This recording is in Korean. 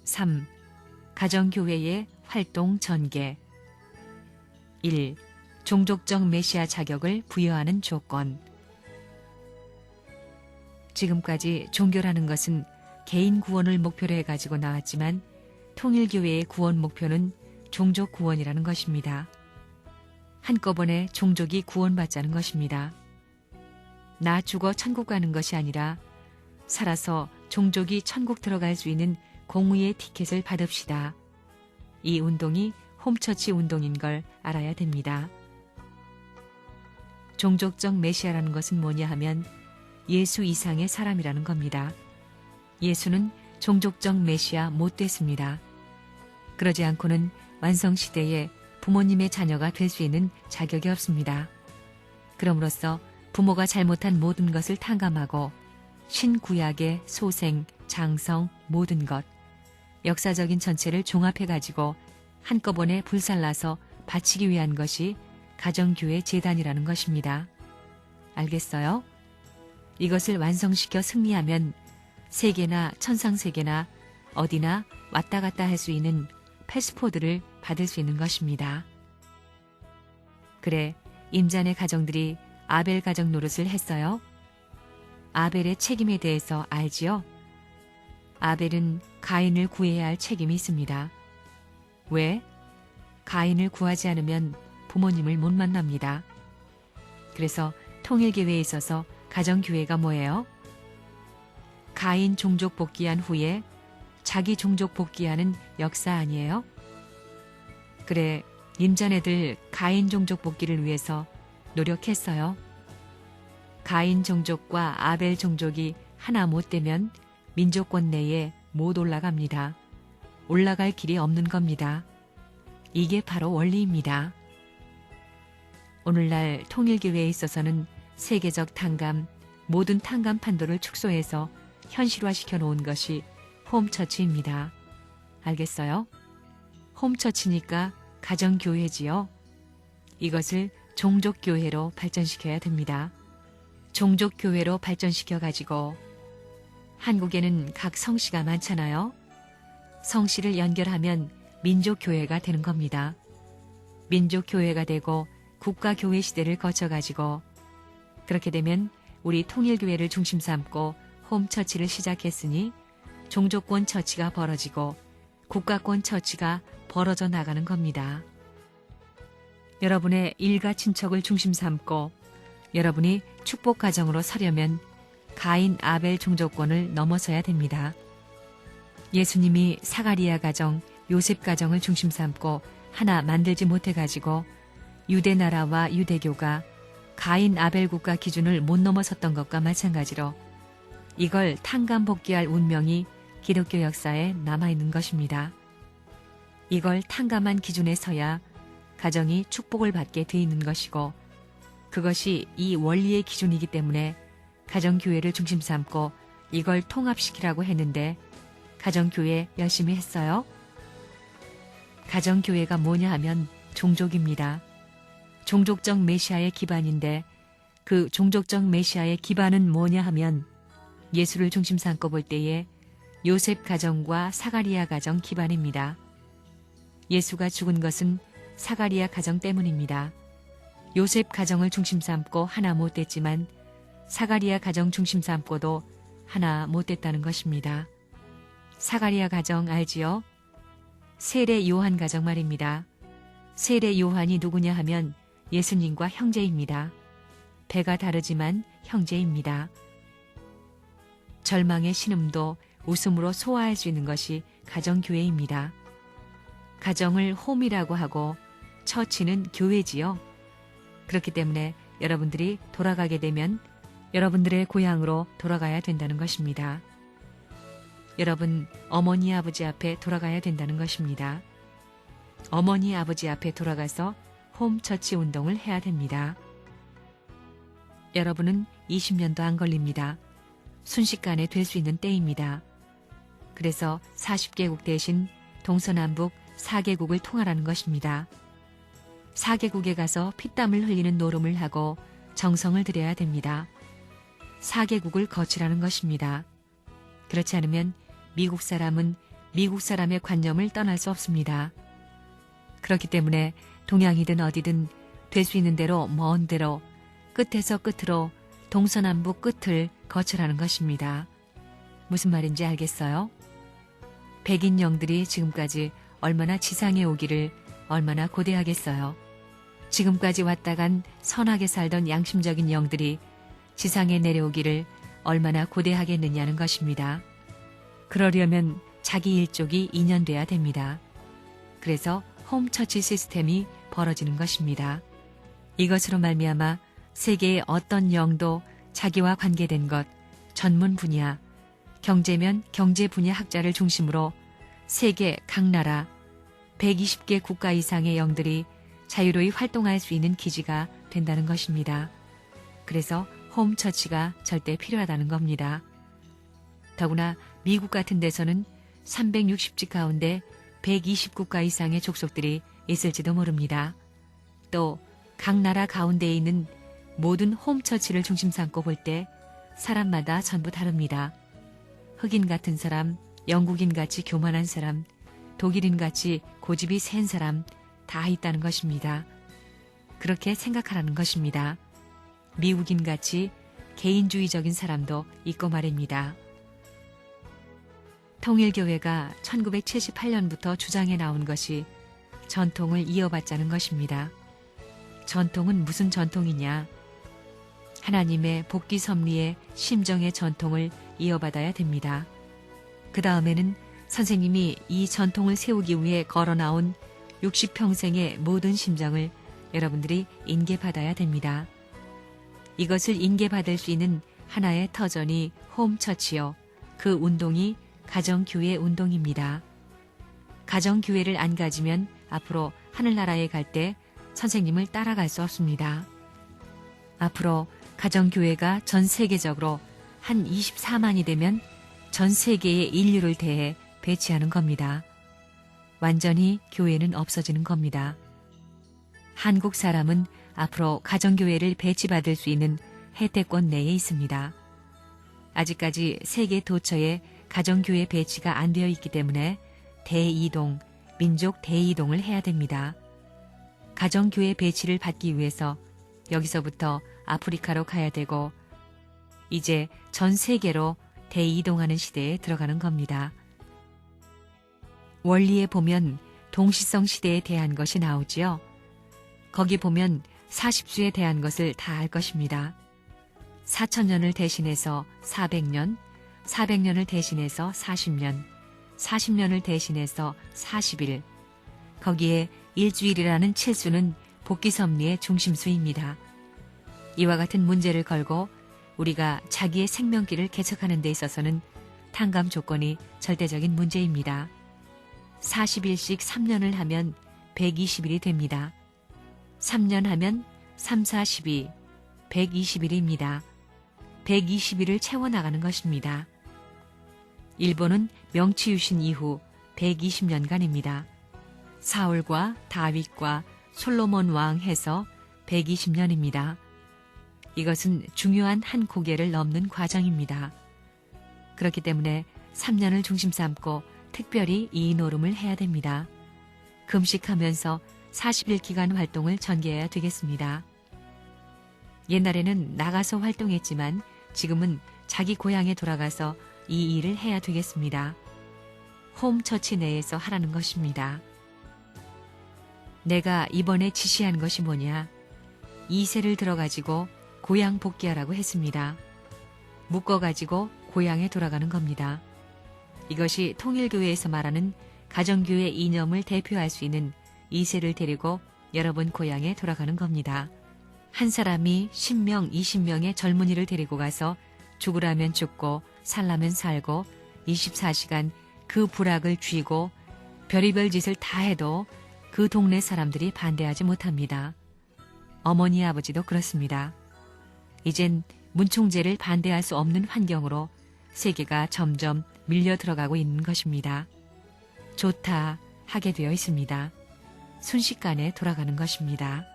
3. 가정교회의 활동 전개. 1. 종족적 메시아 자격을 부여하는 조건. 지금까지 종교라는 것은 개인 구원을 목표로 해가지고 나왔지만 통일교회의 구원 목표는 종족 구원이라는 것입니다. 한꺼번에 종족이 구원받자는 것입니다. 나 죽어 천국 가는 것이 아니라 살아서 종족이 천국 들어갈 수 있는 공의의 티켓을 받읍시다. 이 운동이 홈처치 운동인 걸 알아야 됩니다. 종족적 메시아라는 것은 뭐냐 하면 예수 이상의 사람이라는 겁니다. 예수는 종족적 메시아 못 됐습니다. 그러지 않고는 완성시대에 부모님의 자녀가 될 수 있는 자격이 없습니다. 그럼으로써 부모가 잘못한 모든 것을 탕감하고 신구약의 소생, 장성, 모든 것, 역사적인 전체를 종합해가지고 한꺼번에 불살라서 바치기 위한 것이 가정교회 재단이라는 것입니다. 알겠어요? 이것을 완성시켜 승리하면 세계나 천상세계나 어디나 왔다 갔다 할 수 있는 패스포드를 받을 수 있는 것입니다. 그래, 임잔의 가정들이 아벨 가정 노릇을 했어요? 아벨의 책임에 대해서 알지요? 아벨은 가인을 구해야 할 책임이 있습니다. 왜? 가인을 구하지 않으면 부모님을 못 만납니다. 그래서 통일교회에 있어서 가정교회가 뭐예요? 가인 종족 복귀한 후에 자기 종족 복귀하는 역사 아니에요? 그래, 임자네들 가인 종족 복귀를 위해서 노력했어요. 가인 종족과 아벨 종족이 하나 못 되면 민족권 내에 못 올라갑니다. 올라갈 길이 없는 겁니다. 이게 바로 원리입니다. 오늘날 통일교회에 있어서는 세계적 탕감, 모든 탕감 판도를 축소해서 현실화시켜 놓은 것이 홈처치입니다. 알겠어요? 홈처치니까 가정교회지요. 이것을 종족교회로 발전시켜야 됩니다. 종족교회로 발전시켜가지고 한국에는 각 성씨가 많잖아요. 성씨를 연결하면 민족교회가 되는 겁니다. 민족교회가 되고 국가교회 시대를 거쳐가지고 그렇게 되면 우리 통일교회를 중심 삼고 홈처치를 시작했으니 종족권 처치가 벌어지고 국가권 처치가 벌어져 나가는 겁니다. 여러분의 일가 친척을 중심 삼고 여러분이 축복 가정으로 서려면 가인 아벨 종족권을 넘어서야 됩니다. 예수님이 사가리아 가정, 요셉 가정을 중심 삼고 하나 만들지 못해가지고 유대 나라와 유대교가 가인 아벨 국가 기준을 못 넘어섰던 것과 마찬가지로 이걸 탕감복귀할 운명이 기독교 역사에 남아있는 것입니다. 이걸 탕감한 기준에 서야 가정이 축복을 받게 돼 있는 것이고 그것이 이 원리의 기준이기 때문에 가정교회를 중심 삼고 이걸 통합시키라고 했는데 가정교회 열심히 했어요? 가정교회가 뭐냐 하면 종족입니다. 종족적 메시아의 기반인데 그 종족적 메시아의 기반은 뭐냐 하면 예수를 중심 삼고 볼 때에 요셉 가정과 사가리아 가정 기반입니다. 예수가 죽은 것은 사가리아 가정 때문입니다. 요셉 가정을 중심 삼고 하나 못 됐지만 사가리아 가정 중심 삼고도 하나 못 됐다는 것입니다. 사가리아 가정 알지요? 세례 요한 가정 말입니다. 세례 요한이 누구냐 하면 예수님과 형제입니다. 배가 다르지만 형제입니다. 절망의 신음도 웃음으로 소화할 수 있는 것이 가정교회입니다. 가정을 홈이라고 하고 처치는 교회지요. 그렇기 때문에 여러분들이 돌아가게 되면 여러분들의 고향으로 돌아가야 된다는 것입니다. 여러분 어머니 아버지 앞에 돌아가야 된다는 것입니다. 어머니 아버지 앞에 돌아가서 홈처치 운동을 해야 됩니다. 여러분은 20년도 안 걸립니다. 순식간에 될 수 있는 때입니다. 그래서 40개국 대신 동서남북 4개국을 통하라는 것입니다. 4개국에 가서 피땀을 흘리는 노름을 하고 정성을 들여야 됩니다. 4개국을 거치라는 것입니다. 그렇지 않으면 미국 사람은 미국 사람의 관념을 떠날 수 없습니다. 그렇기 때문에 동양이든 어디든 될 수 있는 대로 먼 대로 끝에서 끝으로 동서남북 끝을 거쳐라는 것입니다. 무슨 말인지 알겠어요? 백인 영들이 지금까지 얼마나 지상에 오기를 얼마나 고대하겠어요. 지금까지 왔다 간 선하게 살던 양심적인 영들이 지상에 내려오기를 얼마나 고대하겠느냐는 것입니다. 그러려면 자기 일족이 인연돼야 됩니다. 그래서 홈처치 시스템이 벌어지는 것입니다. 이것으로 말미암아 세계의 어떤 영도 자기와 관계된 것, 전문 분야, 경제면 경제 분야 학자를 중심으로 세계 각 나라 120개 국가 이상의 영들이 자유로이 활동할 수 있는 기지가 된다는 것입니다. 그래서 홈처치가 절대 필요하다는 겁니다. 더구나 미국 같은 데서는 360지 가운데 120국가 이상의 족속들이 있을지도 모릅니다. 또 각 나라 가운데에 있는 모든 홈처치를 중심 삼고 볼 때 사람마다 전부 다릅니다. 흑인 같은 사람, 영국인같이 교만한 사람, 독일인같이 고집이 센 사람 다 있다는 것입니다. 그렇게 생각하라는 것입니다. 미국인같이 개인주의적인 사람도 있고 말입니다. 통일교회가 1978년부터 주장해 나온 것이 전통을 이어받자는 것입니다. 전통은 무슨 전통이냐? 하나님의 복귀 섭리의 심정의 전통을 이어받아야 됩니다. 그 다음에는 선생님이 이 전통을 세우기 위해 걸어나온 60평생의 모든 심정을 여러분들이 인계받아야 됩니다. 이것을 인계받을 수 있는 하나의 터전이 홈처치요. 그 운동이 가정교회 운동입니다. 가정교회를 안 가지면 앞으로 하늘나라에 갈 때 선생님을 따라갈 수 없습니다. 앞으로 가정교회가 전 세계적으로 한 24만이 되면 전 세계의 인류를 대해 배치하는 겁니다. 완전히 교회는 없어지는 겁니다. 한국 사람은 앞으로 가정교회를 배치받을 수 있는 혜택권 내에 있습니다. 아직까지 세계 도처에 가정교회 배치가 안 되어 있기 때문에 대이동, 민족 대이동을 해야 됩니다. 가정교회 배치를 받기 위해서 여기서부터 아프리카로 가야 되고 이제 전 세계로 대이동하는 시대에 들어가는 겁니다. 원리에 보면 동시성 시대에 대한 것이 나오지요. 거기 보면 40수에 대한 것을 다 알 것입니다. 4000년을 대신해서 400년, 400년을 대신해서 40년, 40년을 대신해서 40일. 거기에 일주일이라는 칠수는 복귀섭리의 중심수입니다. 이와 같은 문제를 걸고 우리가 자기의 생명길을 개척하는 데 있어서는 탕감 조건이 절대적인 문제입니다. 40일씩 3년을 하면 120일이 됩니다. 3년 하면 3, 4, 12, 120일입니다. 120일을 채워나가는 것입니다. 일본은 명치유신 이후 120년간입니다. 사울과 다윗과 솔로몬 왕 해서 120년입니다. 이것은 중요한 한 고개를 넘는 과정입니다. 그렇기 때문에 3년을 중심 삼고 특별히 이 노름을 해야 됩니다. 금식하면서 40일 기간 활동을 전개해야 되겠습니다. 옛날에는 나가서 활동했지만 지금은 자기 고향에 돌아가서 이 일을 해야 되겠습니다. 홈처치 내에서 하라는 것입니다. 내가 이번에 지시한 것이 뭐냐? 2세를 들어가지고 고향 복귀하라고 했습니다. 묶어가지고 고향에 돌아가는 겁니다. 이것이 통일교회에서 말하는 가정교회 이념을 대표할 수 있는 2세를 데리고 여러분 고향에 돌아가는 겁니다. 한 사람이 10명, 20명의 젊은이를 데리고 가서 죽으라면 죽고 살라면 살고 24시간 그 불악을 쥐고 별의별 짓을 다 해도 그 동네 사람들이 반대하지 못합니다. 어머니 아버지도 그렇습니다. 이젠 문총제를 반대할 수 없는 환경으로 세계가 점점 밀려 들어가고 있는 것입니다. 좋다 하게 되어 있습니다. 순식간에 돌아가는 것입니다.